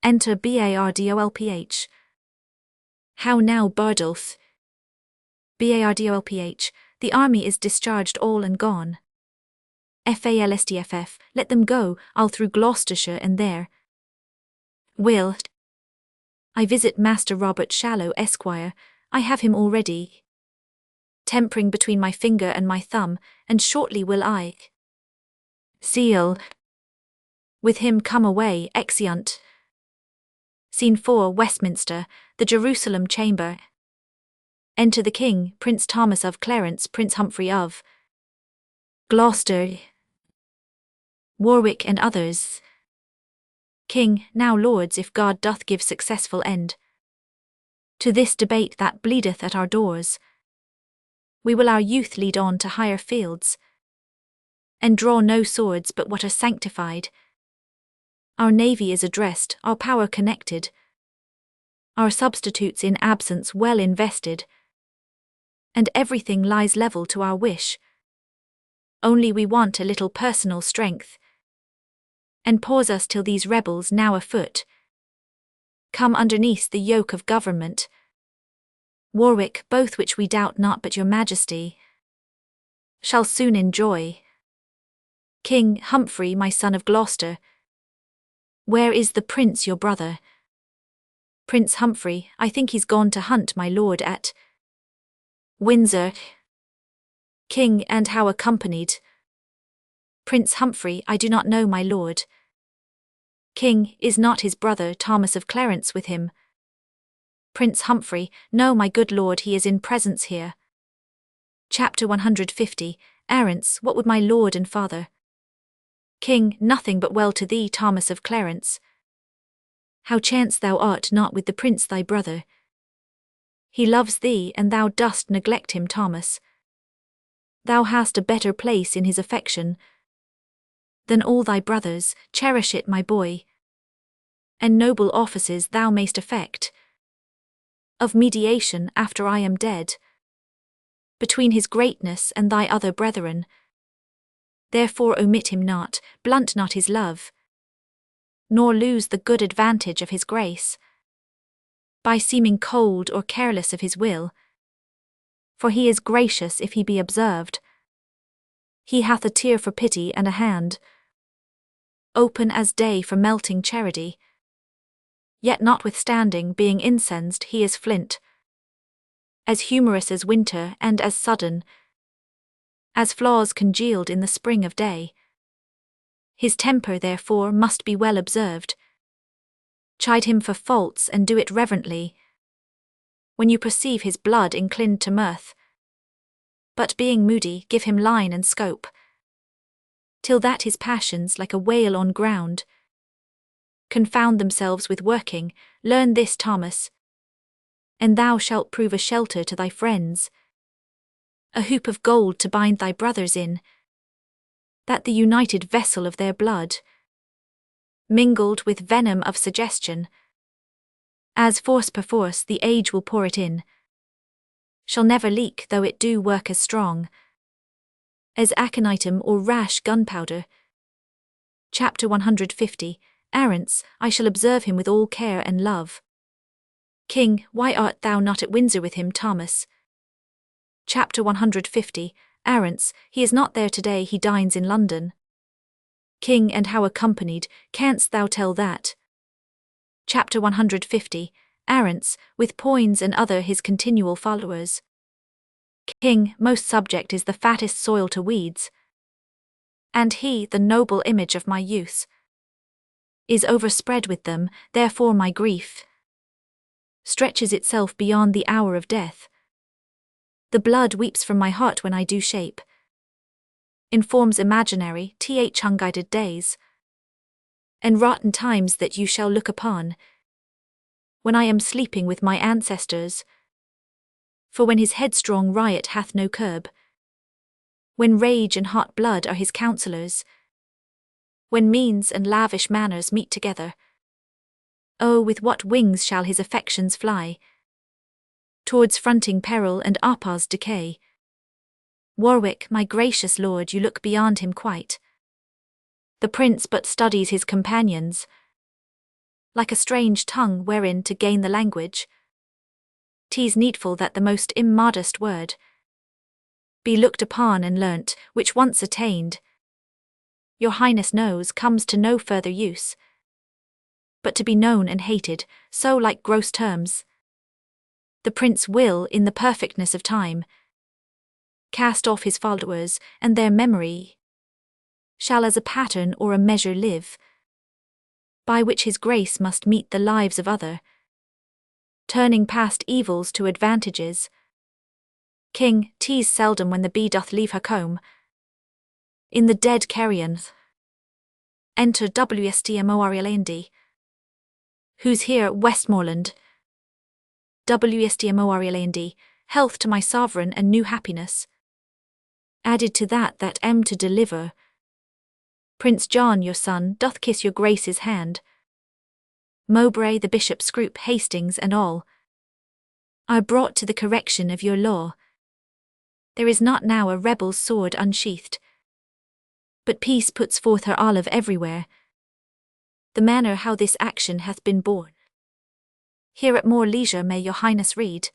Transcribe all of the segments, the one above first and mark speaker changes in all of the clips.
Speaker 1: Enter Bardolph. How now, Bardolph? Bardolph, the army is discharged all and gone. Falstff, let them go, I'll through Gloucestershire and there. Will. I visit Master Robert Shallow, Esquire, I have him already. Tempering between my finger and my thumb, and shortly will I. Seal. With him come away, exeunt. Scene 4, Westminster, the Jerusalem Chamber. Enter the King, Prince Thomas of Clarence, Prince Humphrey of Gloucester, Warwick and others. King, now lords, if God doth give successful end to this debate that bleedeth at our doors, we will our youth lead on to higher fields, and draw no swords but what are sanctified. Our navy is addressed, our power connected, our substitutes in absence well invested, and everything lies level to our wish. Only we want a little personal strength, and pause us till these rebels now afoot come underneath the yoke of government. Warwick, both which we doubt not but your majesty shall soon enjoy. King Humphrey, my son of Gloucester, where is the prince your brother? Prince Humphrey, I think he's gone to hunt my lord at Windsor. King, and how accompanied? Prince Humphrey, I do not know my lord. King, is not his brother Thomas of Clarence with him? Prince Humphrey, no, my good lord, he is in presence here. Chapter 150, Arrants, what would my lord and father? King, nothing but well to thee, Thomas of Clarence. How chance thou art not with the prince thy brother? He loves thee, and thou dost neglect him, Thomas. Thou hast a better place in his affection than all thy brothers, cherish it, my boy, and noble offices thou mayst effect of mediation after I am dead, between his greatness and thy other brethren. Therefore omit him not, blunt not his love, nor lose the good advantage of his grace, by seeming cold or careless of his will. For he is gracious if he be observed. He hath a tear for pity and a hand open as day for melting charity. Yet notwithstanding, being incensed, he is flint, as humorous as winter and as sudden as flaws congealed in the spring of day. His temper, therefore, must be well observed. Chide him for faults and do it reverently, when you perceive his blood inclined to mirth. But being moody, give him line and scope, till that his passions, like a whale on ground, confound themselves with working. Learn this, Thomas, and thou shalt prove a shelter to thy friends, a hoop of gold to bind thy brothers in, that the united vessel of their blood, mingled with venom of suggestion, as force perforce the age will pour it in, shall never leak, though it do work as strong as aconitum or rash gunpowder. Chapter 150, Arrants, I shall observe him with all care and love. King, why art thou not at Windsor with him, Thomas? Chapter 150, Arrants, he is not there today, he dines in London. King, and how accompanied, canst thou tell that? Chapter 150, Arrants, with Poins and other his continual followers. King, most subject is the fattest soil to weeds, and he, the noble image of my youth, is overspread with them. Therefore my grief stretches itself beyond the hour of death. The blood weeps from my heart when I do shape in forms imaginary, unguided days, and rotten times that you shall look upon, when I am sleeping with my ancestors. For when his headstrong riot hath no curb, when rage and hot blood are his counsellors, when means and lavish manners meet together, oh, with what wings shall his affections fly towards fronting peril and Arpa's decay. Warwick, my gracious lord, you look beyond him quite. The prince but studies his companions, like a strange tongue wherein to gain the language. 'Tis needful that the most immodest word be looked upon and learnt, which once attained, your highness knows comes to no further use, but to be known and hated, so like gross terms. The prince will, in the perfectness of time, cast off his followers, and their memory shall as a pattern or a measure live, by which his grace must meet the lives of other, turning past evils to advantages. King, 'tis seldom when the bee doth leave her comb in the dead carrion. Enter Wstmorland. Who's here, Westmoreland? Wstmorland, health to my sovereign and new happiness. Added to that am to deliver. Prince John, your son, doth kiss your grace's hand. Mowbray, the bishop, Scroop, Hastings, and all are brought to the correction of your law. There is not now a rebel's sword unsheathed, but peace puts forth her olive everywhere. The manner how this action hath been borne, here at more leisure may your highness read,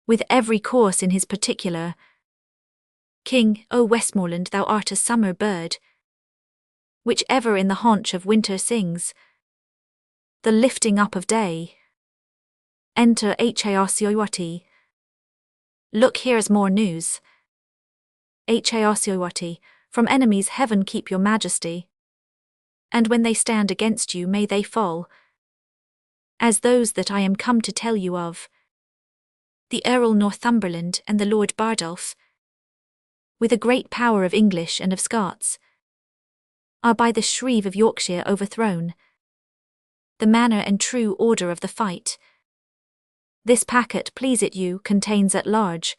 Speaker 1: with every course in his particular. King, O Westmoreland, thou art a summer bird, which ever in the haunch of winter sings the lifting up of day. Enter Harcourt. Look, here's more news. Harcourt, from enemies heaven keep your majesty, and when they stand against you may they fall, as those that I am come to tell you of. The Earl Northumberland and the Lord Bardolph, with a great power of English and of Scots, are by the Shreve of Yorkshire overthrown. The manner and true order of the fight, this packet, please it you, contains at large.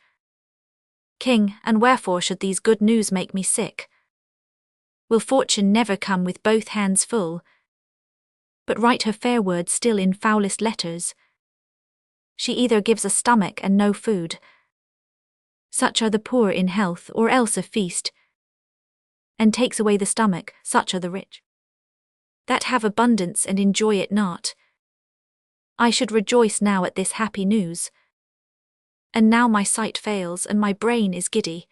Speaker 1: King, and wherefore should these good news make me sick? Will fortune never come with both hands full, but write her fair words still in foulest letters? She either gives a stomach and no food, such are the poor in health, or else a feast, and takes away the stomach, such are the rich, that have abundance and enjoy it not. I should rejoice now at this happy news, and now my sight fails and my brain is giddy.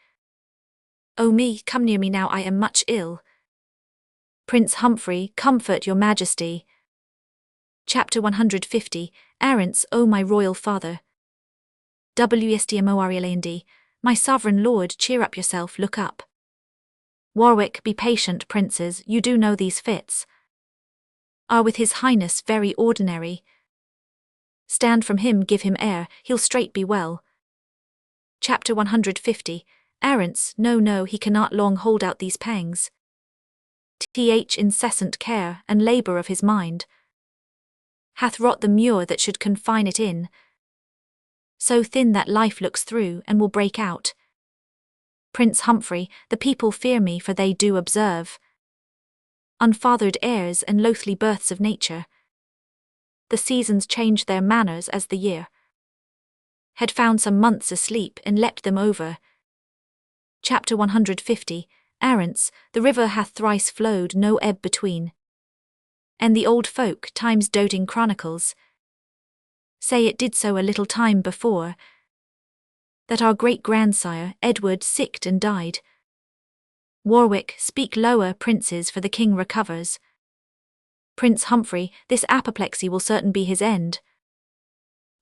Speaker 1: O me, come near me now, I am much ill. Prince Humphrey, comfort your majesty. Chapter 150, Arrants, O my royal father. Wstmorland, my sovereign lord, cheer up yourself, look up. Warwick, be patient, princes, you do know these fits are with his highness very ordinary. Stand from him, give him air, he'll straight be well. Chapter 150, Arrants, no, he cannot long hold out these pangs. Th incessant care and labour of his mind hath wrought the mure that should confine it in, so thin that life looks through and will break out. Prince Humphrey, the people fear me, for they do observe unfathered airs and loathly births of nature. The seasons change their manners as the year had found some months asleep and leapt them over. Chapter 150, Arrants, the river hath thrice flowed, no ebb between. And the old folk, time's doting chronicles, say it did so a little time before, that our great-grandsire, Edward, sicked and died. Warwick, speak lower, princes, for the king recovers. Prince Humphrey, this apoplexy will certain be his end.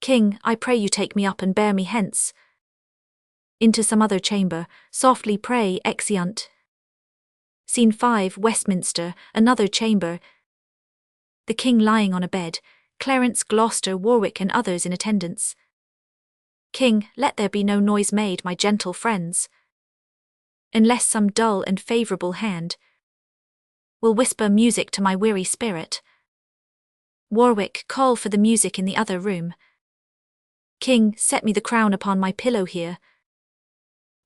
Speaker 1: King, I pray you take me up and bear me hence into some other chamber, softly pray, exeunt. Scene 5, Westminster, another chamber. The king lying on a bed, Clarence, Gloucester, Warwick, and others in attendance. King, let there be no noise made, my gentle friends, unless some dull and favourable hand will whisper music to my weary spirit. Warwick, call for the music in the other room. King, set me the crown upon my pillow here.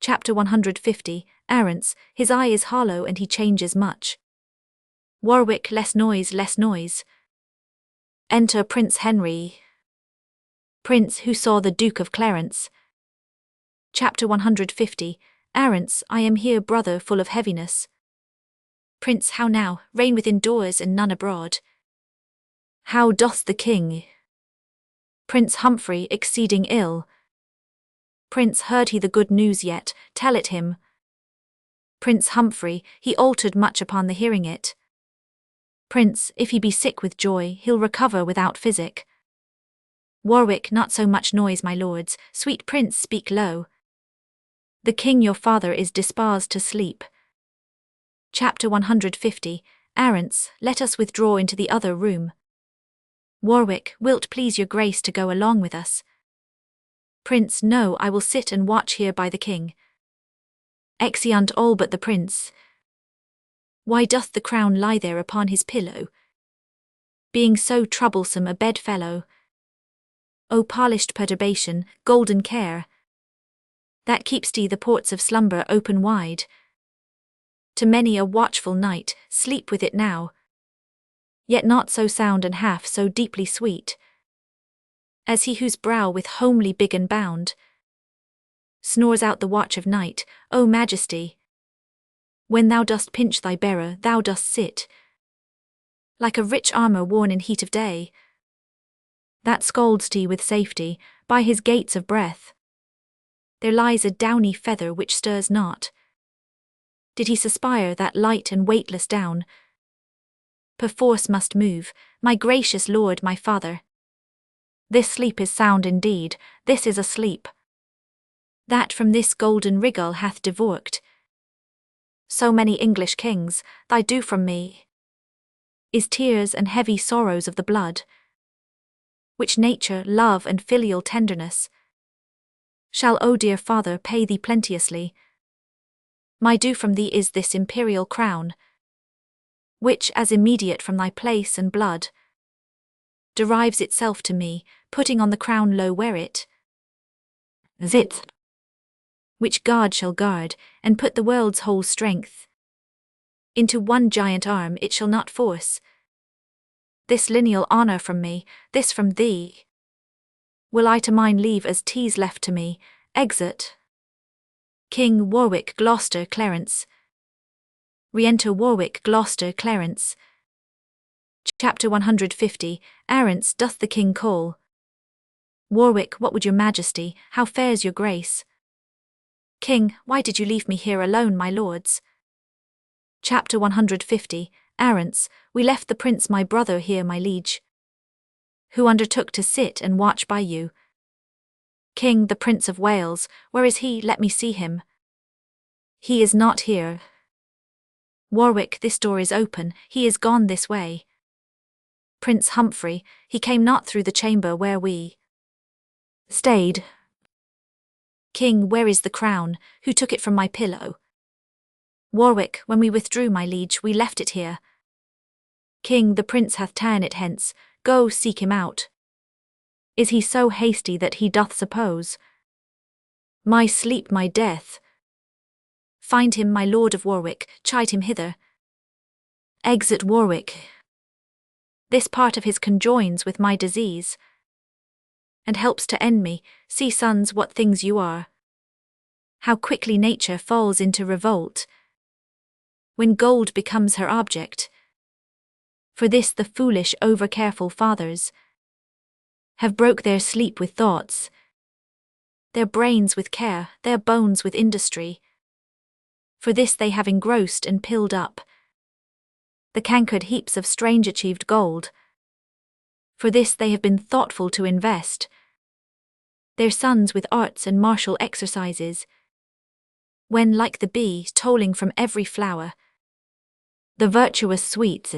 Speaker 1: Chapter 150, Arrants, his eye is hollow and he changes much. Warwick, less noise, less noise. Enter Prince Henry. Prince, who saw the Duke of Clarence. Chapter 150, Arrants, I am here, brother, full of heaviness. Prince, how now, reign within doors and none abroad. How doth the king? Prince Humphrey exceeding ill. Prince, heard he the good news yet? Tell it him. Prince Humphrey, he altered much upon the hearing it. Prince, if he be sick with joy, he'll recover without physic. Warwick, not so much noise, my lords, sweet prince, speak low. The king your father is disposed to sleep. Chapter 150, Arents, let us withdraw into the other room. Warwick, wilt please your grace to go along with us? Prince, no, I will sit and watch here by the king. Exeunt all but the prince. Why doth the crown lie there upon his pillow, being so troublesome a bedfellow? O polished perturbation, golden care, that keeps the ports of slumber open wide. To many a watchful night, sleep with it now, yet not so sound and half so deeply sweet, as he whose brow with homely big and bound snores out the watch of night. O majesty, when thou dost pinch thy bearer, thou dost sit like a rich armour worn in heat of day, that scalds thee with safety. By his gates of breath there lies a downy feather which stirs not. Did he suspire, that light and weightless down perforce must move. My gracious lord, my father, this sleep is sound indeed, this is a sleep that from this golden rigol hath divorked so many English kings. Thy due from me is tears and heavy sorrows of the blood, which nature, love, and filial tenderness shall, O dear father, pay thee plenteously. My due from thee is this imperial crown, which, as immediate from thy place and blood, derives itself to me. Putting on the crown low wear it, zit, which God shall guard, and put the world's whole strength into one giant arm. It shall not force this lineal honour from me, this from thee will I to mine leave as 'tis left to me. Exit. King Warwick, Gloucester, Clarence. Re-enter Warwick, Gloucester, Clarence. Chapter 150, Arents, doth the king call. Warwick, what would your majesty? How fares your grace? King, why did you leave me here alone, my lords? Chapter 150, Arents, we left the prince my brother here, my liege, who undertook to sit and watch by you. King, the Prince of Wales, where is he? Let me see him. He is not here. Warwick, this door is open, he is gone this way. Prince Humphrey, he came not through the chamber where we stayed. King, where is the crown? Who took it from my pillow? Warwick, when we withdrew, my liege, we left it here. King, the prince hath ta'en it hence, go seek him out. Is he so hasty that he doth suppose my sleep my death? Find him, my lord of Warwick, chide him hither. Exit Warwick. This part of his conjoins with my disease, and helps to end me. See, sons, what things you are. How quickly nature falls into revolt when gold becomes her object. For this the foolish, over-careful fathers have broke their sleep with thoughts, their brains with care, their bones with industry. For this they have engrossed and pilled up the cankered heaps of strange achieved gold. For this they have been thoughtful to invest their sons with arts and martial exercises, when like the bee tolling from every flower, the virtuous sweets,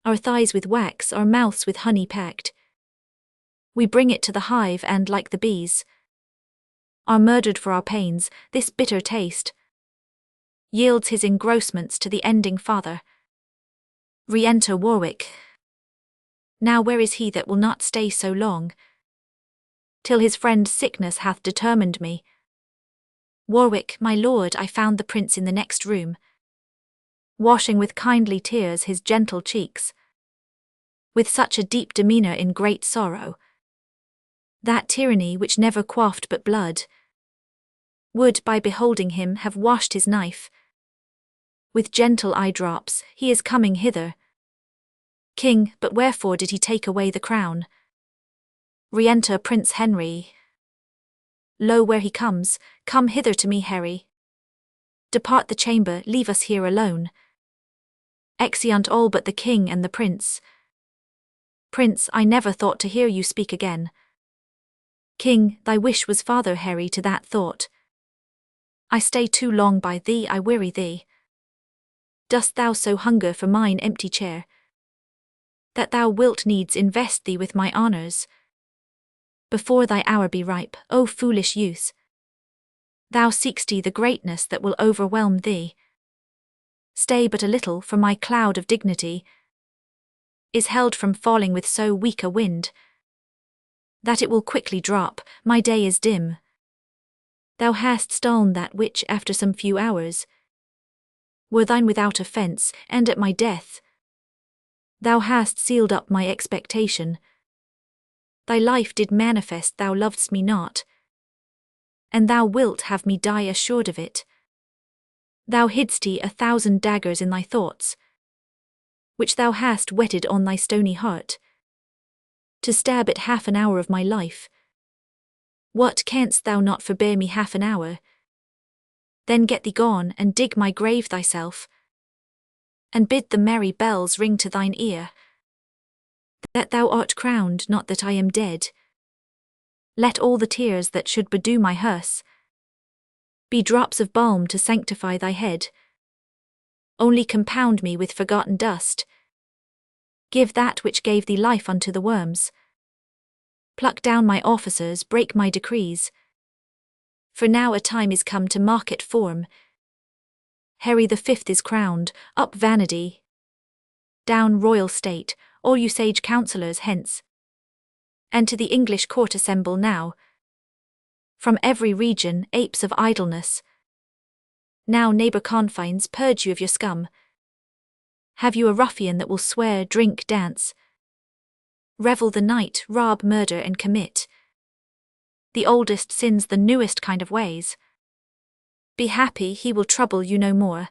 Speaker 1: our thighs with wax, our mouths with honey packed, we bring it to the hive, and like the bees are murdered for our pains. This bitter taste yields his engrossments to the ending father. Re-enter Warwick. Now where is he that will not stay so long, till his friend's sickness hath determined me? Warwick, my lord, I found the prince in the next room, washing with kindly tears his gentle cheeks, with such a deep demeanour in great sorrow, that tyranny which never quaffed but blood would, by beholding him, have washed his knife with gentle eye drops. He is coming hither. King, but wherefore did he take away the crown? Re-enter Prince Henry. Lo, where he comes, come hither to me, Harry. Depart the chamber, leave us here alone. Exeunt all but the king and the prince. Prince, I never thought to hear you speak again. King, thy wish was father, Harry, to that thought. I stay too long by thee, I weary thee. Dost thou so hunger for mine empty chair, that thou wilt needs invest thee with my honours? Before thy hour be ripe, O foolish youth, thou seek'st the greatness that will overwhelm thee. Stay but a little, for my cloud of dignity is held from falling with so weak a wind, that it will quickly drop. My day is dim. Thou hast stolen that which, after some few hours, were thine without offence, and at my death thou hast sealed up my expectation. Thy life did manifest thou lovedst me not, and thou wilt have me die assured of it. Thou hidst 1,000 daggers in thy thoughts, which thou hast whetted on thy stony heart, to stab at half an hour of my life. What, canst thou not forbear me half an hour? Then get thee gone, and dig my grave thyself, and bid the merry bells ring to thine ear, that thou art crowned, not that I am dead. Let all the tears that should bedew my hearse be drops of balm to sanctify thy head. Only compound me with forgotten dust. Give that which gave thee life unto the worms. Pluck down my officers, break my decrees. For now a time is come to mark it form. Harry the Fifth is crowned, up vanity, down royal state, all you sage counsellors hence. And to the English court assemble now, from every region, apes of idleness. Now, neighbour confines, purge you of your scum. Have you a ruffian that will swear, drink, dance, revel the night, rob, murder, and commit the oldest sins, the newest kind of ways? Be happy, he will trouble you no more.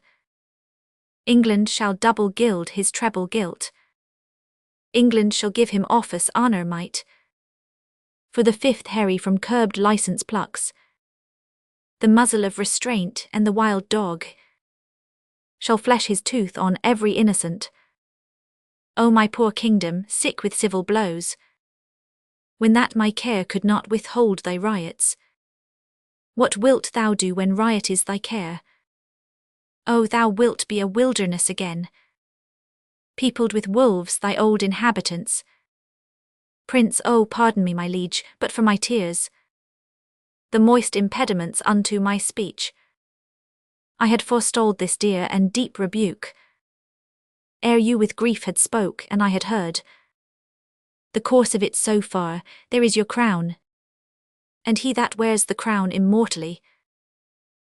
Speaker 1: England shall double gild his treble guilt. England shall give him office, honour, might. For the fifth Harry from curbed licence plucks the muzzle of restraint, and the wild dog shall flesh his tooth on every innocent. O my poor kingdom, sick with civil blows, when that my care could not withhold thy riots, what wilt thou do when riot is thy care? O thou wilt be a wilderness again, peopled with wolves, thy old inhabitants. Prince, oh pardon me, my liege, but for my tears, the moist impediments unto my speech. I had forestalled this dear and deep rebuke, ere you with grief had spoke, and I had heard the course of it so far. There is your crown, and he that wears the crown immortally.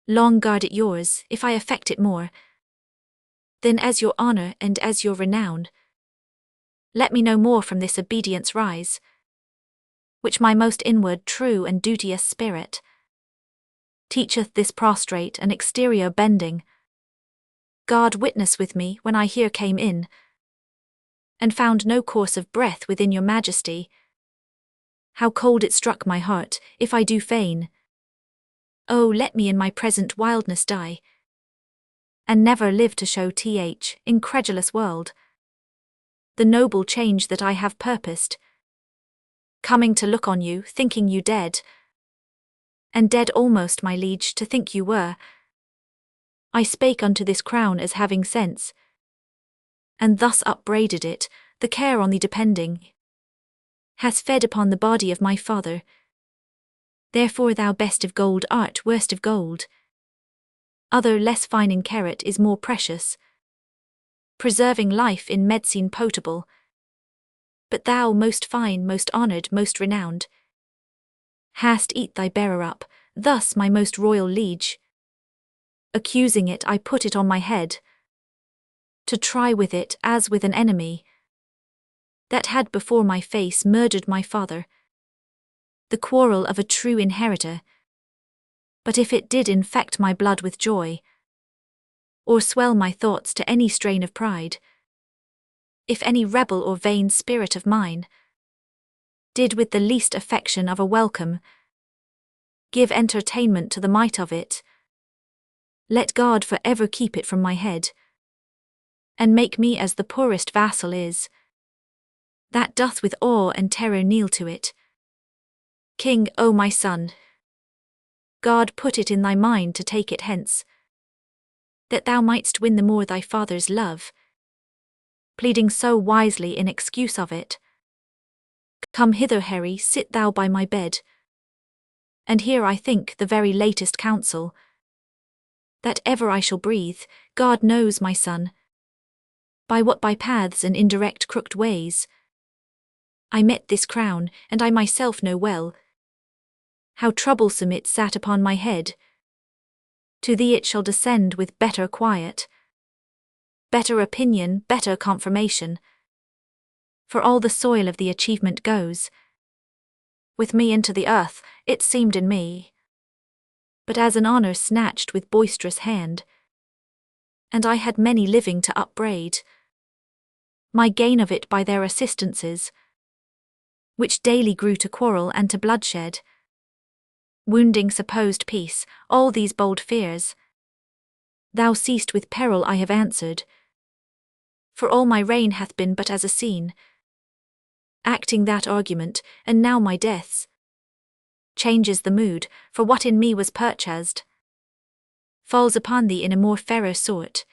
Speaker 1: Long guard it yours, if I affect it more, then as your honour and as your renown. Let me no more from this obedience rise, which my most inward, true, and duteous spirit teacheth this prostrate and exterior bending. God witness with me, when I here came in, and found no course of breath within your majesty, how cold it struck my heart, if I do feign. Oh, let me in my present wildness die, and never live to show incredulous world, the noble change that I have purposed, coming to look on you, thinking you dead, and dead almost, my liege, to think you were. I spake unto this crown as having sense, and thus upbraided it. The care on thee depending has fed upon the body of my father. Therefore thou best of gold art worst of gold. Other less fine in carat is more precious, preserving life in medicine potable. But thou, most fine, most honoured, most renowned, hast eat thy bearer up. Thus, my most royal liege, accusing it, I put it on my head, to try with it as with an enemy that had before my face murdered my father, the quarrel of a true inheritor. But if it did infect my blood with joy, or swell my thoughts to any strain of pride, If any rebel or vain spirit of mine did with the least affection of a welcome give entertainment to the might of it, let God for ever keep it from my head, and make me as the poorest vassal is, that doth with awe and terror kneel to it. King, O my son, God put it in thy mind to take it hence, that thou mightst win the more thy father's love, pleading so wisely in excuse of it. Come hither, Harry, sit thou by my bed, and hear, I think, the very latest counsel that ever I shall breathe. God knows, my son, by what by paths and indirect crooked ways I met this crown, and I myself know well how troublesome it sat upon my head. To thee it shall descend with better quiet, better opinion, better confirmation, for all the soil of the achievement goes with me into the earth, it seemed in me, but as an honour snatched with boisterous hand, and I had many living to upbraid my gain of it by their assistances, which daily grew to quarrel and to bloodshed, wounding supposed peace. All these bold fears thou seest with peril I have answered, for all my reign hath been but as a scene, acting that argument, and now my deaths changes the mood, for what in me was purchased falls upon thee in a more fairer sort.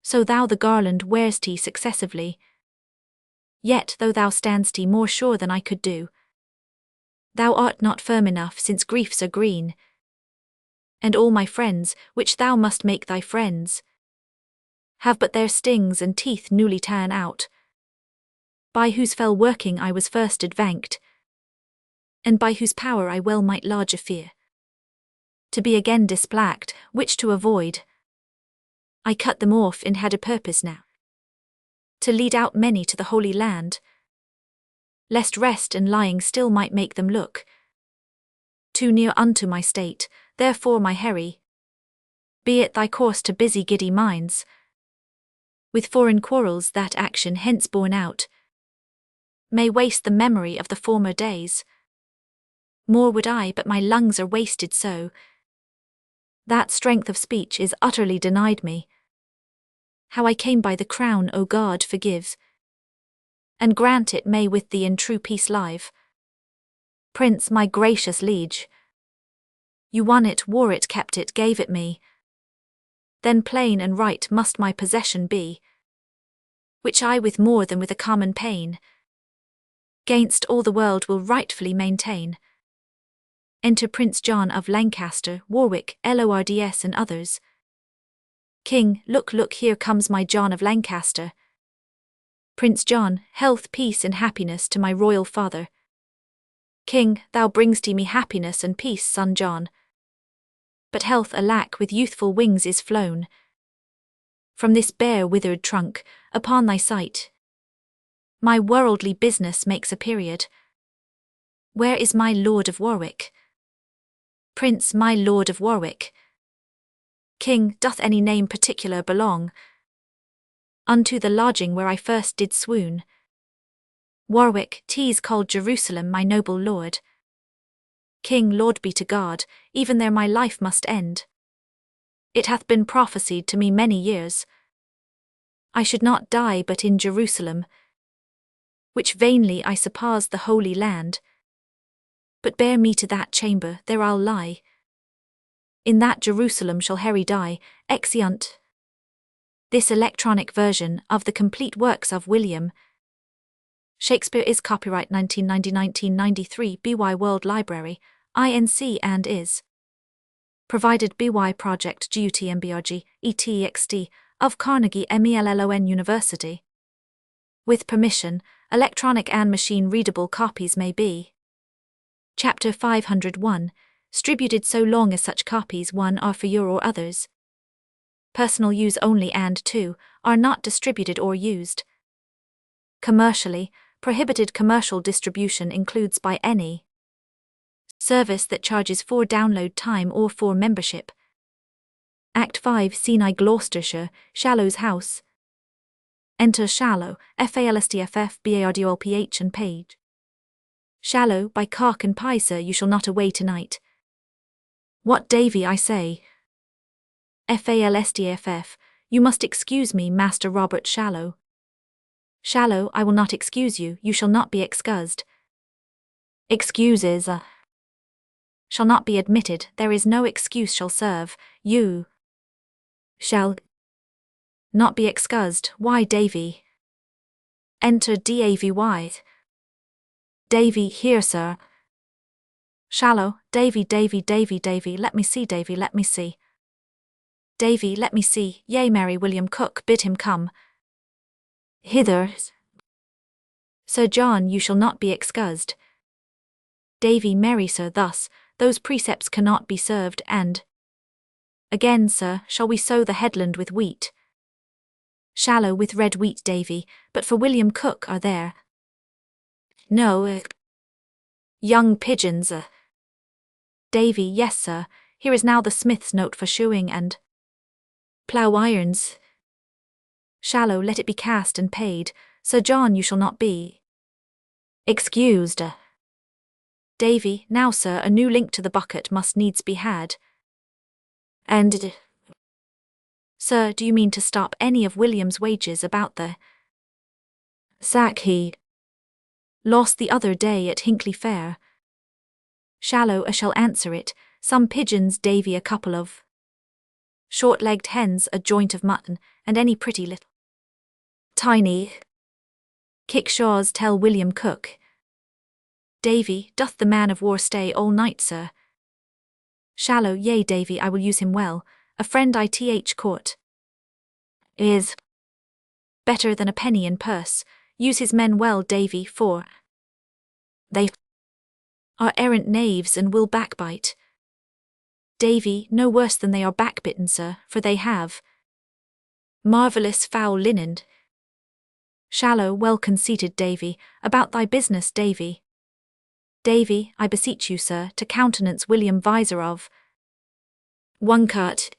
Speaker 1: So thou the garland wear'st he successively, yet though thou stand'st he more sure than I could do, thou art not firm enough, since griefs are green, and all my friends, which thou must make thy friends, have but their stings and teeth newly ta'en out, by whose fell working I was first advanced, and by whose power I well might larger fear to be again displacked, which to avoid I cut them off, and had a purpose now to lead out many to the Holy Land, lest rest and lying still might make them look too near unto my state. Therefore, my Harry, be it thy course to busy giddy minds with foreign quarrels, that action hence borne out may waste the memory of the former days. More would I, but my lungs are wasted so that strength of speech is utterly denied me. How I came by the crown, O God, forgive, and grant it may with thee in true peace live. Prince, my gracious liege, you won it, wore it, kept it, gave it me. Then plain and right must my possession be, which I with more than with a common pain gainst all the world will rightfully maintain. Enter Prince John of Lancaster, Warwick, Lords and others. King, look, look, here comes my John of Lancaster. Prince John, health, peace and happiness to my royal father. King, thou bringst me happiness and peace, son John. But health, alack, with youthful wings is flown from this bare withered trunk, upon thy sight. My worldly business makes a period. Where is my Lord of Warwick? Prince, my Lord of Warwick. King, doth any name particular belong unto the lodging where I first did swoon? Warwick, 'tis called Jerusalem, my noble lord. King, Lord be to God, even there my life must end. It hath been prophesied to me many years I should not die but in Jerusalem, which vainly I suppose the Holy Land. But bear me to that chamber, there I'll lie. In that Jerusalem shall Harry die. Exeunt. This electronic version of the complete works of William Shakespeare is copyright 1990-1993 BY World Library, INC, and is provided by Project GUTMBRG, ETXT, of Carnegie Mellon University. With permission, electronic and machine-readable copies may be. Chapter 501, distributed so long as such copies 1 are for your or others. Personal use only, and 2 are not distributed or used commercially. Prohibited commercial distribution includes by any service that charges for download time or for membership. Act 5, Scene I, Gloucestershire, Shallows House. Enter Shallow, Falstaff, bardolph and page. Shallow, by cark and pie, sir, you shall not away tonight. What, Davy, I say? Falstaff, you must excuse me, Master Robert Shallow. Shallow, I will not excuse you, you shall not be excused. Excuses shall not be admitted, there is no excuse shall serve, you shall not be excused. Why, Davy? Enter Davy. Davy, here, sir. Shallow, Davy, let me see, Davy, let me see. Davy, let me see, yea, marry William Cook, bid him come hither. Sir John, you shall not be excused. Davy, marry, sir, thus, those precepts cannot be served, and again, sir, shall we sow the headland with wheat? Shallow, with red wheat, Davy, but for William Cook are there no young pigeons? Davy, yes, sir, here is now the smith's note for shoeing and plough irons. Shallow, let it be cast and paid. Sir John, you shall not be excused. Davy, now, sir, a new link to the bucket must needs be had. And sir, do you mean to stop any of William's wages about the sack he lost the other day at Hinckley Fair? Shallow, I shall answer it. Some pigeons, Davy, a couple of short-legged hens, a joint of mutton, and any pretty little tiny kickshaws, tell William Cook. Davy, doth the man of war stay all night, sir? Shallow, yea, Davy, I will use him well. A friend ith court is better than a penny in purse. Use his men well, Davy, for they are errant knaves and will backbite. Davy, no worse than they are backbitten, sir, for they have marvellous foul linen. Shallow, well conceited, Davy, about thy business, Davy. Davy, I beseech you, sir, to countenance William Visor of Woncart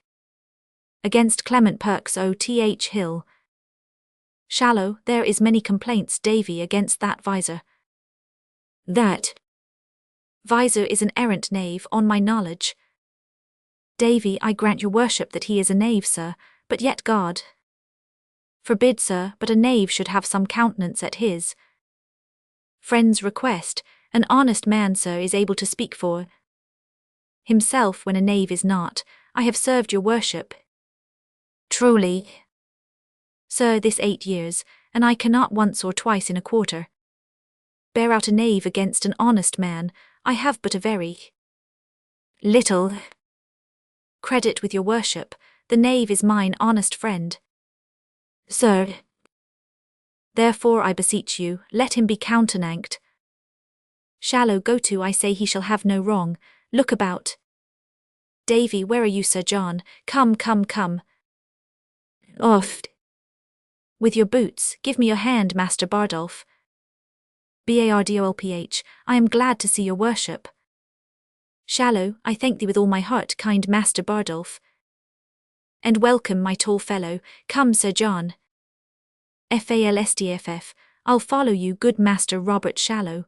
Speaker 1: against Clement Perks o.th Hill. Shallow, there is many complaints, Davy, against that Visor. That Visor is an errant knave, on my knowledge. Davy, I grant your worship that he is a knave, sir, but yet God forbid, sir, but a knave should have some countenance at his friend's request. An honest man, sir, is able to speak for himself when a knave is not. I have served your worship truly, sir, this 8 years, and I cannot once or twice in a quarter bear out a knave against an honest man. I have but a very little credit with your worship. The knave is mine honest friend, sir. Therefore I beseech you, let him be countenanced. Shallow, go to, I say, he shall have no wrong. Look about. Davy, where are you, Sir John? Come. Off with your boots, give me your hand, Master Bardolph. Bardolph, I am glad to see your worship. Shallow, I thank thee with all my heart, kind Master Bardolph. And welcome, my tall fellow. Come, Sir John. Falstaff, I'll follow you, good Master Robert Shallow.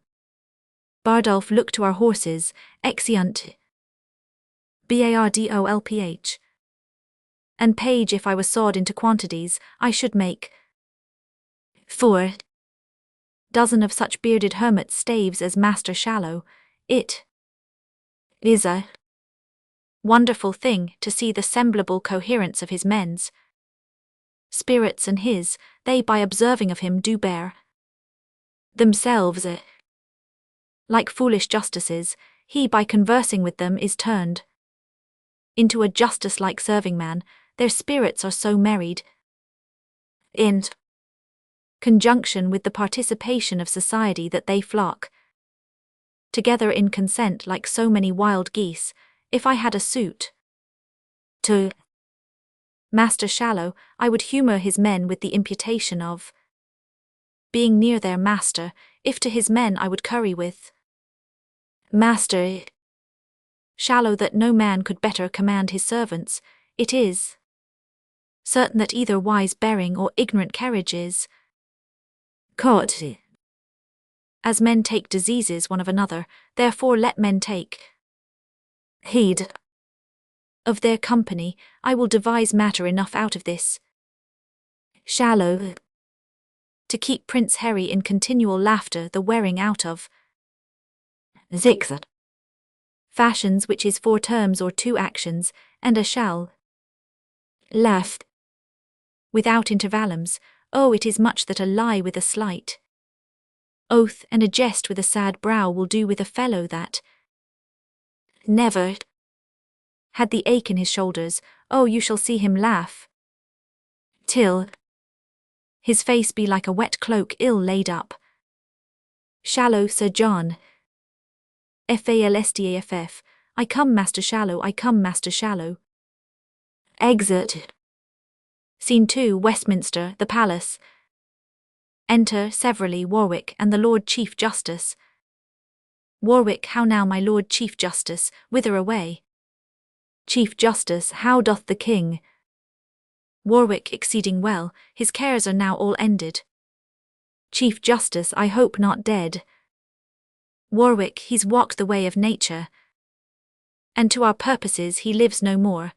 Speaker 1: Bardolph, look to our horses, exeunt. Bardolph. And page, if I were sawed into quantities, I should make 4 dozen of such bearded hermits' staves as Master Shallow. It is a wonderful thing to see the semblable coherence of his men's spirits and his, they by observing of him do bear themselves like foolish justices. He by conversing with them is turned into a justice-like serving man. Their spirits are so married in conjunction with the participation of society that they flock together in consent like so many wild geese. If I had a suit to Master Shallow, I would humour his men with the imputation of being near their master. If to his men I would curry with Master Shallow that no man could better command his servants. It is certain that either wise bearing or ignorant carriage is caught. As men take diseases one of another, therefore let men take heed of their company. I will devise matter enough out of this shallow to keep Prince Harry in continual laughter, the wearing out of zigzag fashions, which is 4 terms or 2 actions, and a shall laugh without intervallums. Oh, it is much that a lie with a slight oath and a jest with a sad brow will do with a fellow that never had the ache in his shoulders. Oh, you shall see him laugh till his face be like a wet cloak ill laid up. Shallow Sir John Falstaff. I come, Master Shallow, I come, Master Shallow. Exit. Scene 2, Westminster, the Palace. Enter, severally, Warwick and the Lord Chief Justice. Warwick, how now, my Lord Chief Justice, whither away? Chief Justice, how doth the King? Warwick, exceeding well, his cares are now all ended. Chief Justice, I hope not dead. Warwick, he's walked the way of nature, and to our purposes he lives no more.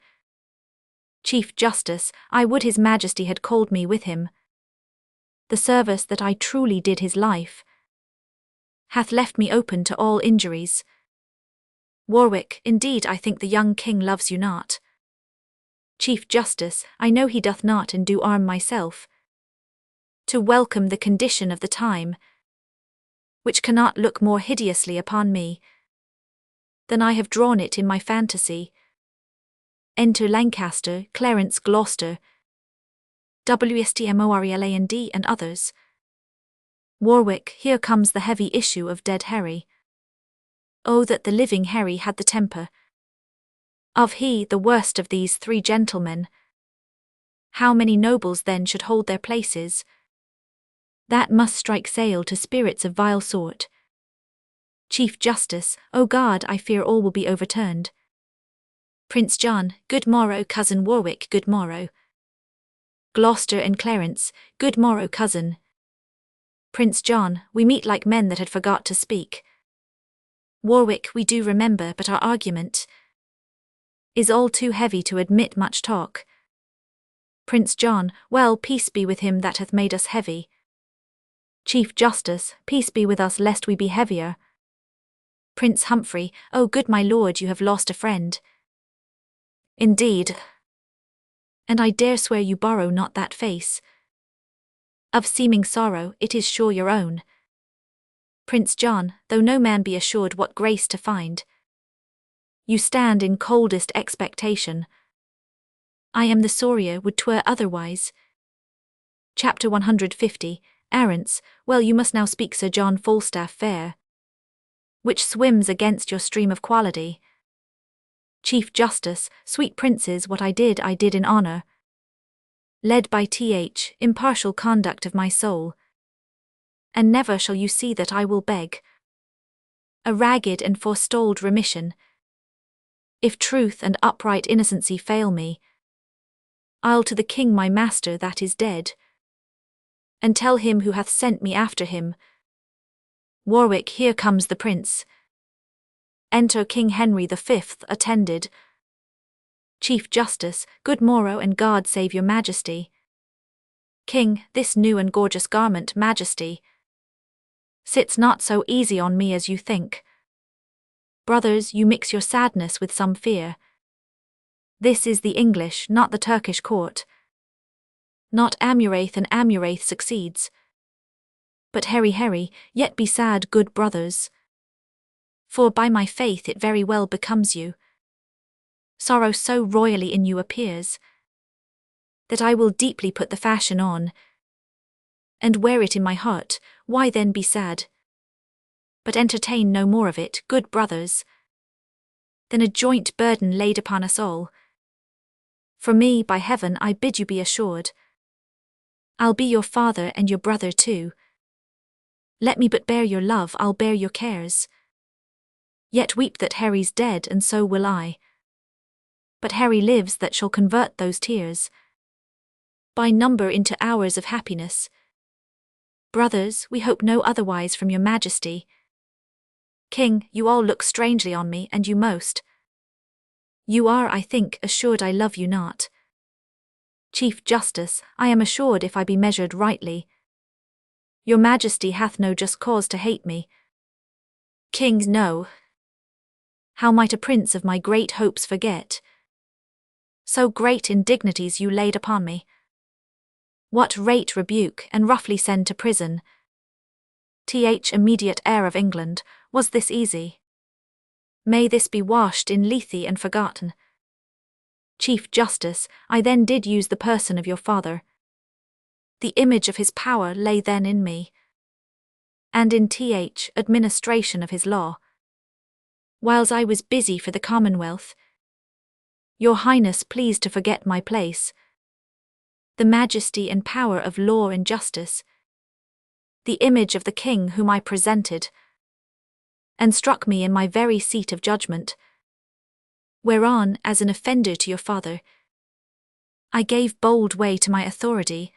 Speaker 1: Chief Justice, I would his Majesty had called me with him. The service that I truly did his life hath left me open to all injuries. Warwick, indeed I think the young King loves you not. Chief Justice, I know he doth not, and do arm myself to welcome the condition of the time, which cannot look more hideously upon me than I have drawn it in my fantasy. Enter Lancaster, Clarence, Gloucester, Wstmorland and others. Warwick, here comes the heavy issue of dead Harry. Oh, that the living Harry had the temper of he, the worst of these 3 gentlemen. How many nobles then should hold their places that must strike sail to spirits of vile sort? Chief Justice, O God, I fear all will be overturned. Prince John, good morrow, cousin Warwick, good morrow. Gloucester and Clarence, good morrow, cousin. Prince John, we meet like men that had forgot to speak. Warwick, we do remember, but our argument is all too heavy to admit much talk. Prince John, well, peace be with him that hath made us heavy. Chief Justice, peace be with us lest we be heavier. Prince Humphrey, oh good my lord, you have lost a friend. Indeed. And I dare swear you borrow not that face of seeming sorrow, it is sure your own. Prince John, though no man be assured what grace to find, you stand in coldest expectation. I am the sorrier, would 'twere otherwise. Chapter 150, Arrants, well you must now speak Sir John Falstaff fair, which swims against your stream of quality. Chief Justice, sweet princes, what I did in honour, led by impartial conduct of my soul, and never shall you see that I will beg a ragged and forestalled remission. If truth and upright innocency fail me, I'll to the King my master that is dead, and tell him who hath sent me after him. Warwick, here comes the prince. Enter King Henry the Fifth, attended. Chief Justice, good morrow, and God save your Majesty. King, this new and gorgeous garment, Majesty, sits not so easy on me as you think. Brothers, you mix your sadness with some fear. This is the English, not the Turkish court. Not Amurath and Amurath succeeds. But Harry, yet be sad, good brothers. For by my faith it very well becomes you. Sorrow so royally in you appears, that I will deeply put the fashion on, and wear it in my heart. Why then be sad? But entertain no more of it, good brothers, than a joint burden laid upon us all. For me, by heaven, I bid you be assured, I'll be your father and your brother too. Let me but bear your love, I'll bear your cares. Yet weep that Harry's dead, and so will I. But Harry lives that shall convert those tears. by number into hours of happiness. Brothers, we hope no otherwise from your majesty. King, you all look strangely on me, and you most. You are, I think, assured I love you not. Chief Justice, I am assured if I be measured rightly. Your majesty hath no just cause to hate me. King, no. How might a prince of my great hopes forget? So great indignities you laid upon me. What rate rebuke, and roughly send to prison? Immediate heir of England, was this easy? May this be washed in lethe and forgotten. Chief Justice, I then did use the person of your father. The image of his power lay then in me, and in administration of his law. Whiles I was busy for the Commonwealth, your Highness pleased to forget my place, the majesty and power of law and justice, the image of the King whom I presented, and struck me in my very seat of judgment, whereon, as an offender to your father, I gave bold way to my authority,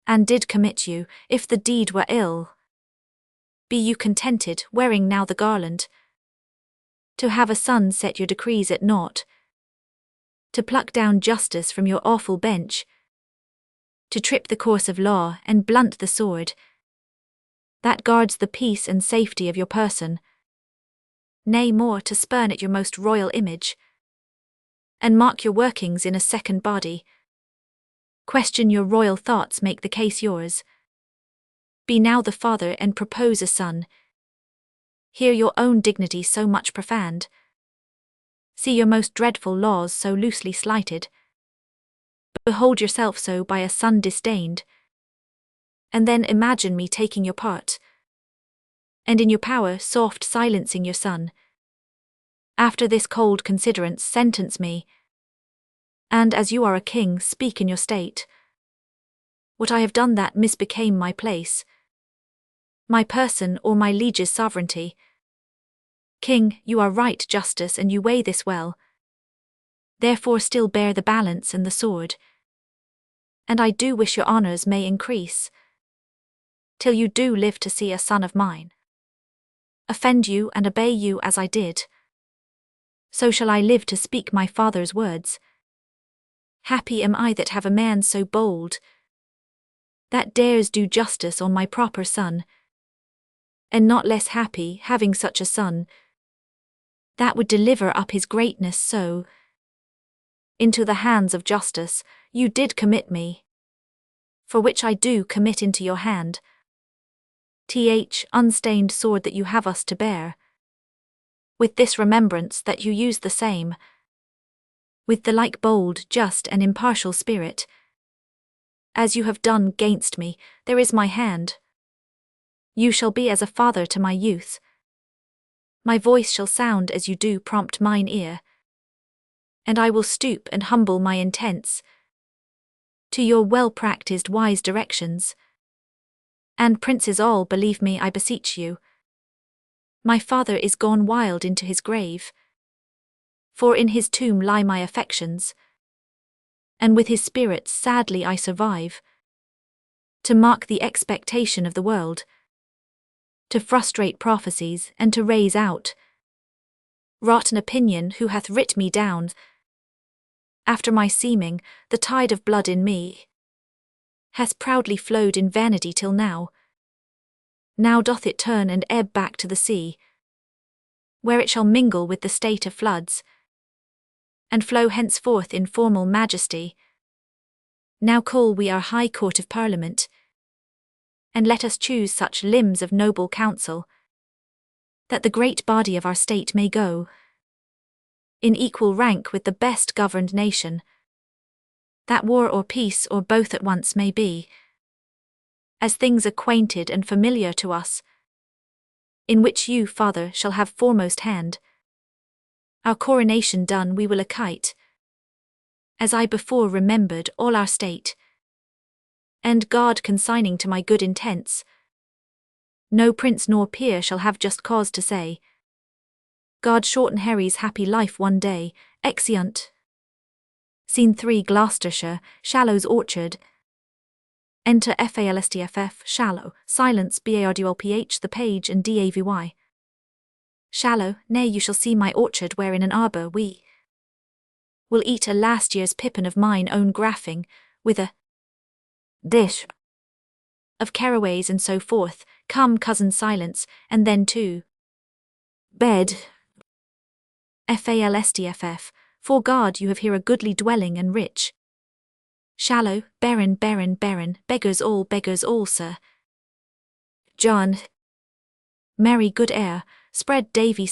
Speaker 1: and did commit you, if the deed were ill. Be you contented, wearing now the garland, to have a son set your decrees at naught, to pluck down justice from your awful bench, to trip the course of law and blunt the sword that guards the peace and safety of your person, nay more, to spurn at your most royal image, and mark your workings in a second body, question your royal thoughts, make the case yours. Be now the father and propose a son. Hear your own dignity so much profaned. See your most dreadful laws so loosely slighted. Behold yourself so by a son disdained. And then imagine me taking your part, and in your power soft silencing your son. After this cold considerance sentence me, and as you are a king, speak in your state. What I have done that misbecame my place, my person, or my liege's sovereignty. King, you are right, Justice, and you weigh this well. Therefore still bear the balance and the sword. And I do wish your honours may increase, till you do live to see a son of mine. Offend you and obey you as I did, so shall I live to speak my father's words. Happy am I that have a man so bold, that dares do justice on my proper son, and not less happy, having such a son, that would deliver up his greatness so. Into the hands of justice you did commit me, for which I do commit into your hand, unstained sword that you have us to bear, with this remembrance that you use the same, with the like bold, just, and impartial spirit, as you have done gainst me. There is my hand. You shall be as a father to my youth. My voice shall sound as you do prompt mine ear, and I will stoop and humble my intents to your well-practised wise directions. And princes all, believe me, I beseech you. My father is gone wild into his grave, for in his tomb lie my affections, and with his spirits sadly I survive, to mark the expectation of the world, to frustrate prophecies, and to raise out rotten opinion who hath writ me down. After my seeming, the tide of blood in me hath proudly flowed in vanity till now. Now doth it turn and ebb back to the sea, where it shall mingle with the state of floods, and flow henceforth in formal majesty. Now call we our High Court of Parliament, and let us choose such limbs of noble counsel, that the great body of our state may go in equal rank with the best governed nation, that war or peace or both at once may be, as things acquainted and familiar to us, in which you, Father, shall have foremost hand. Our coronation done, we will acquite, as I before remembered, all our state, and God consigning to my good intents, no prince nor peer shall have just cause to say, God shorten Harry's happy life one day, exeunt. Scene 3, Gloucestershire, Shallow's orchard. Enter Falstaff, Shallow, Silence, Bardolph, the page, and Davy. Shallow, nay, you shall see my orchard where in an arbour we will eat a last year's pippin of mine own graffing, with a dish of caraways and so forth. Come, cousin Silence, and then to bed. Falstaff, for God you have here a goodly dwelling and rich. Shallow, Baron, beggars all, Sir John. Merry good air, spread Davy,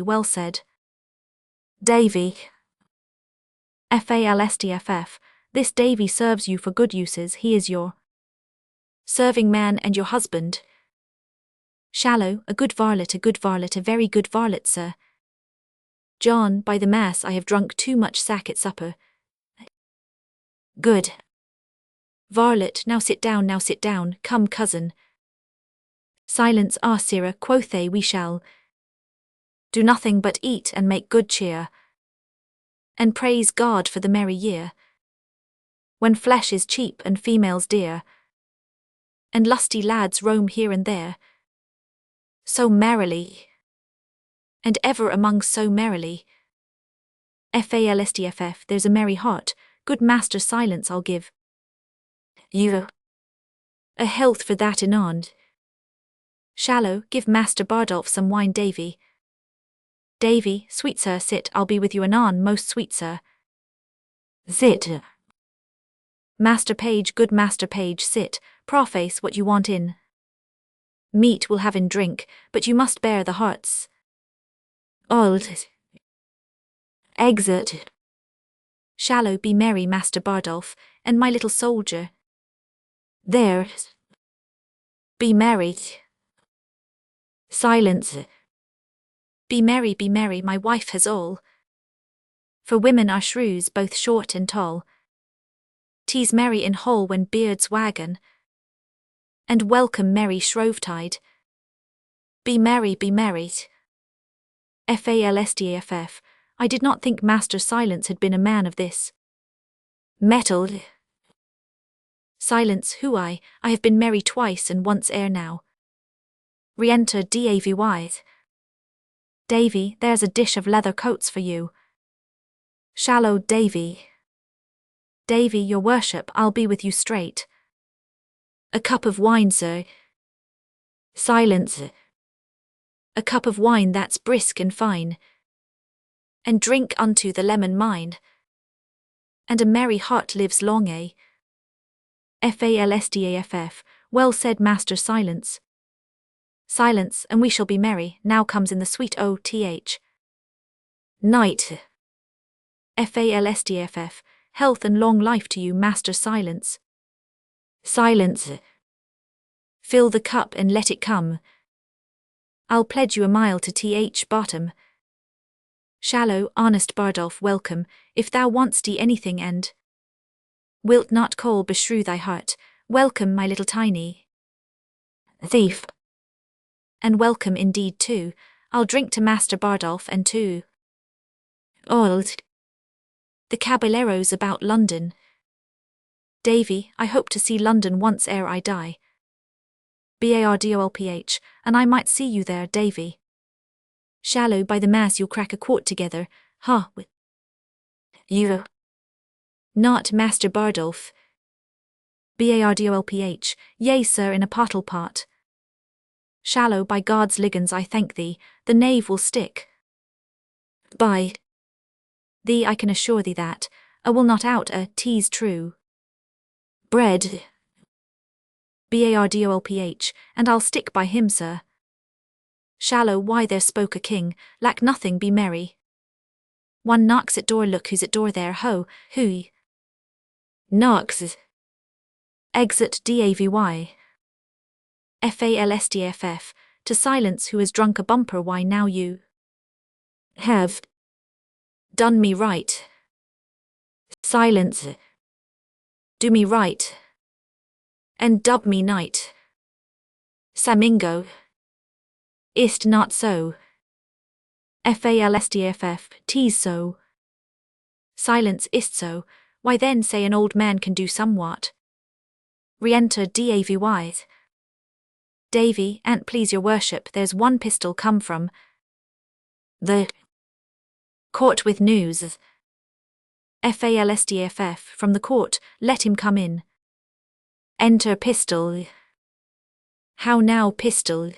Speaker 1: well said. Davy. Falstaff, this Davy serves you for good uses, he is your serving man and your husband. Shallow, a good varlet, a very good varlet, Sir John, by the mass I have drunk too much sack at supper. Good varlet, now sit down, come cousin. Silence, sirrah, quoth they, we shall do nothing but eat and make good cheer, and praise God for the merry year, when flesh is cheap and females dear, and lusty lads roam here and there, so merrily, and ever among so merrily. Falstaff, there's a merry heart, good master Silence, I'll give you a health for that anon. Shallow, give Master Bardolph some wine, Davy. Davy, sweet sir, sit, I'll be with you anon, most sweet sir. Sit. Master Page, good Master Page, sit, preface what you want in meat we'll have in drink, but you must bear the hearts. Old. Exit. Shallow, be merry, Master Bardolph, and my little soldier. There. Be merry. Silence. Be merry, my wife has all. For women are shrews, both short and tall. 'Tis merry in hall when beards wagon, and welcome merry Shrovetide. Be merry. Falstaff, I did not think Master Silence had been a man of this mettle. Silence, who I have been merry twice and once ere now. Re-enter Davy. Davy, there's a dish of leather coats for you. Shallow, Davy. Davy, your worship, I'll be with you straight. A cup of wine, sir. Silence. A cup of wine that's brisk and fine, and drink unto the lemon mine, and a merry heart lives long, Falstaff, well said, Master Silence. Silence, and we shall be merry, now comes in the sweet oth. Night. Falstaff, health and long life to you, Master Silence. Silence. Fill the cup and let it come. I'll pledge you a mile to bottom. Shallow, honest Bardolph, welcome, if thou want'st anything and wilt not call beshrew thy heart, welcome, my little tiny thief. And welcome indeed too, I'll drink to Master Bardolph and to old the caballeros about London. Davy, I hope to see London once ere I die. Bardolph, and I might see you there, Davy. Shallow, by the mass you'll crack a quart together, with you. Not Master Bardolph. Bardolph, yea, sir, in a pottle pot. Shallow, by God's liggins I thank thee, the knave will stick by thee, I can assure thee that, will not out 'tis true. Bread. Bardolph, and I'll stick by him, sir. Shallow, why there spoke a king, lack nothing, be merry. One knocks at door, look who's at door there, ho, who knocks. Exit Davy. Falstaff, to Silence, who has drunk a bumper, why now you have done me right. Silence. Do me right, and dub me knight. Samingo. Is't not so? Falstaff, 'tis so. Silence ist so, why then say an old man can do somewhat. Re-enter Davy. Davy, an't please your worship, there's one pistol come from the court with news. Falstaff, from the court, let him come in. Enter pistol. How now, pistol?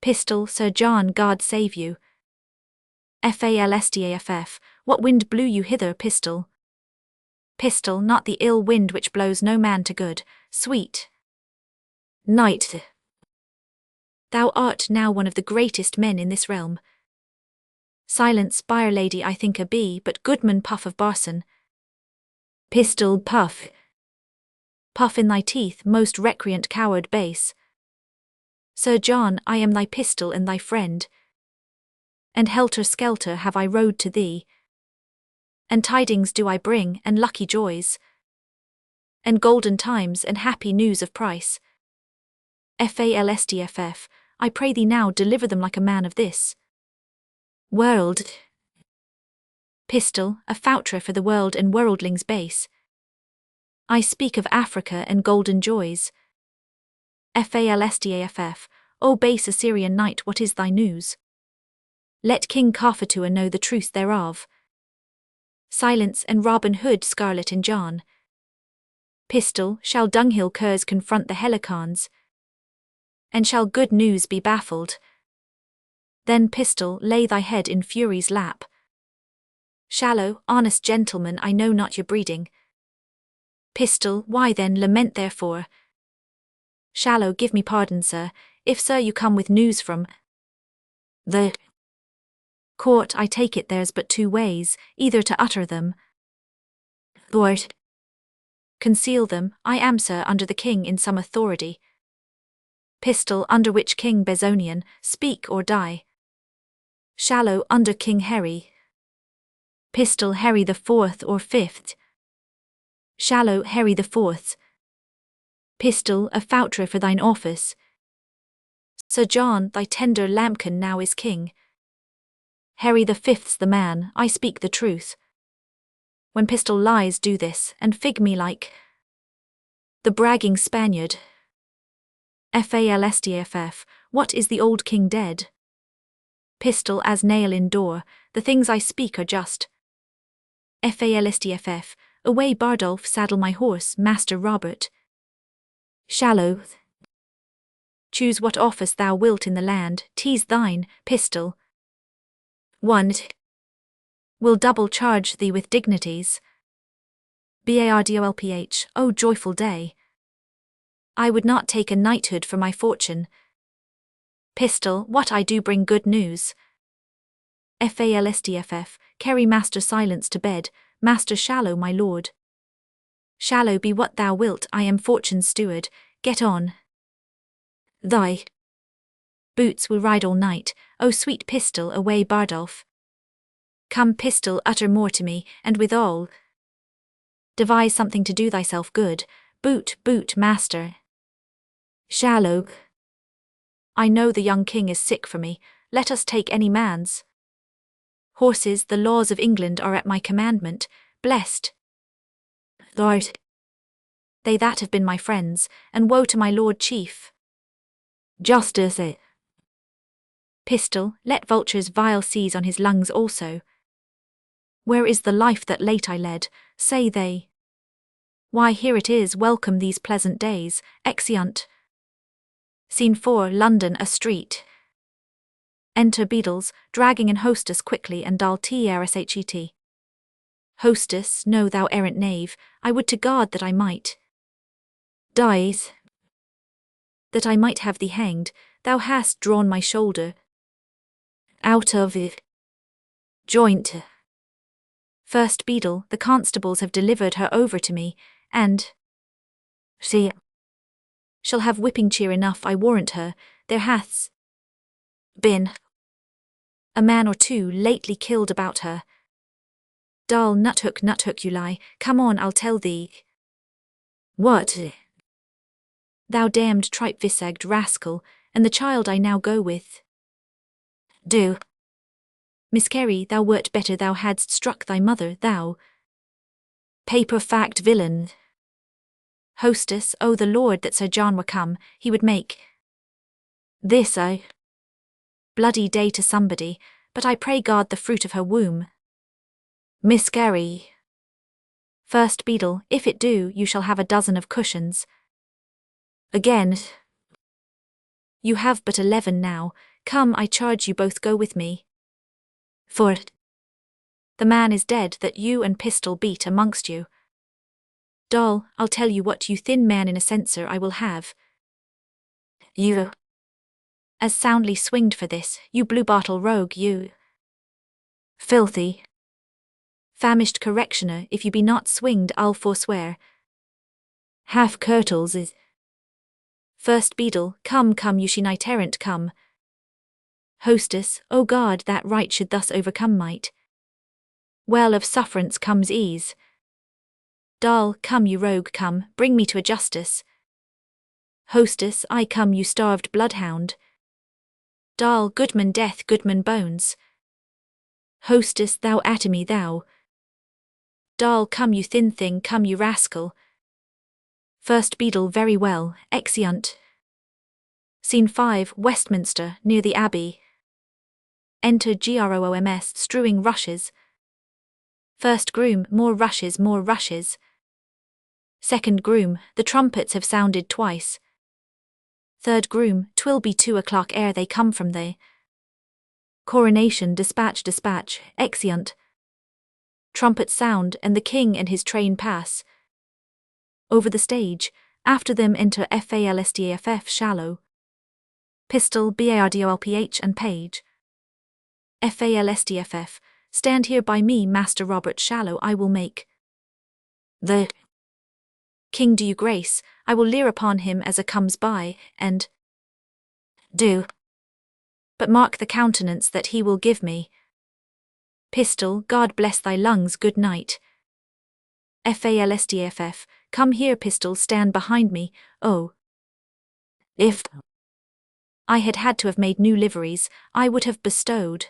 Speaker 1: Pistol, Sir John, God save you. Falstaff, what wind blew you hither, pistol? Pistol, not the ill wind which blows no man to good, sweet knight. Thou art now one of the greatest men in this realm. Silence, byre lady, I think a bee, but goodman Puff of Barson. Pistol, puff. Puff in thy teeth, most recreant coward base. Sir John, I am thy pistol and thy friend. And helter-skelter have I rode to thee. And tidings do I bring, and lucky joys. And golden times, and happy news of price. Falstaff, I pray thee now deliver them like a man of this world. Pistol, a foutre for the world and worldlings base. I speak of Africa and golden joys. Falstaff, O base Assyrian knight, what is thy news? Let King Cophetua know the truth thereof. Silence, and Robin Hood, Scarlet and John. Pistol, shall dunghill curs confront the Helicons? And shall good news be baffled? Then, pistol, lay thy head in fury's lap. Shallow, honest gentleman, I know not your breeding. Pistol, why then lament therefore? Shallow, give me pardon, sir, if sir you come with news from the court, I take it there's but two ways, either to utter them or conceal them. I am, sir, under the king in some authority. Pistol, under which King Bezonian, speak or die. Shallow, under King Harry. Pistol, Harry the 4th or 5th. Shallow, Harry the 4th. Pistol, a foutre for thine office. Sir John, thy tender lambkin now is king. Harry the 5th's the man, I speak the truth. When pistol lies do this, and fig me like the bragging Spaniard. Falstaff, what is the old king dead? Pistol, as nail in door, the things I speak are just. Falstaff, away Bardolph, saddle my horse, Master Robert. Shallow, choose what office thou wilt in the land, 'tis thine. Pistol, 1. Will double charge thee with dignities. Bardolph, O joyful day! I would not take a knighthood for my fortune. Pistol, what I do bring good news. Falstaff, carry Master Silence to bed, Master Shallow my lord. Shallow, be what thou wilt, I am fortune's steward, get on. Thy boots will ride all night, O sweet pistol, away Bardolph. Come pistol, utter more to me, and withal devise something to do thyself good. Boot, boot, master. Shallow, I know the young king is sick for me, let us take any man's horses. The laws of England are at my commandment, blessed Lord they that have been my friends, and woe to my lord chief justice. Pistol, let vultures vile seize on his lungs also. Where is the life that late I led, say they? Why, here it is, welcome these pleasant days. Exeunt. Scene 4, London, a street. Enter Beadles, dragging an hostess quickly and dull trshet. Hostess, no, thou errant knave, I would to God that I might dies, that I might have thee hanged. Thou hast drawn my shoulder out of it. Joint. First Beadle, the constables have delivered her over to me, and she shall have whipping cheer enough, I warrant her. There hath been a man or two lately killed about her. Dull nuthook you lie, come on, I'll tell thee. What? Thou damned tripe-visaged rascal, and the child I now go with. Do Miscarry, thou wert better thou hadst struck thy mother, thou paper fact villain. Hostess, oh the Lord that Sir John were come, he would make this a bloody day to somebody, but I pray God the fruit of her womb. Miscarry. First beadle, if it do, you shall have a dozen of cushions. Again. You have but 11 now, come I charge you both go with me. For the man is dead that you and pistol beat amongst you. Doll, I'll tell you what you thin man in a censer I will have. You as soundly swinged for this, you blue bottle rogue, you filthy famished correctioner, if you be not swinged I'll forswear. Half kirtles is first beadle, come you she knight errant come. Hostess, O God that right should thus overcome might. Well of sufferance comes ease. Doll, come you rogue come, bring me to a justice. Hostess, I come you starved bloodhound. Doll, goodman death, goodman bones. Hostess, thou atomy thou. Doll, come you thin thing, come you rascal. First beadle, very well, exeunt. Scene 5, Westminster, near the Abbey. Enter Grooms, strewing rushes. First groom, more rushes, more rushes. Second groom, the trumpets have sounded twice. Third groom, 'twill be 2 o'clock ere they come from the coronation. Dispatch, dispatch, exeunt. Trumpets sound, and the king and his train pass over the stage. After them enter Falstaff, Shallow, Pistol, Bardolph, and Page. Falstaff, stand here by me, Master Robert Shallow, I will make the king do you grace, I will leer upon him as a comes by, and do but mark the countenance that he will give me. Pistol, God bless thy lungs, good night. Falstaff, come here, Pistol, stand behind me. Oh, if I had had to have made new liveries, I would have bestowed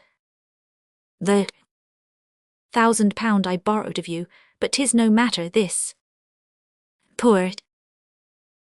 Speaker 1: the £1,000 I borrowed of you, but 'tis no matter this. Poor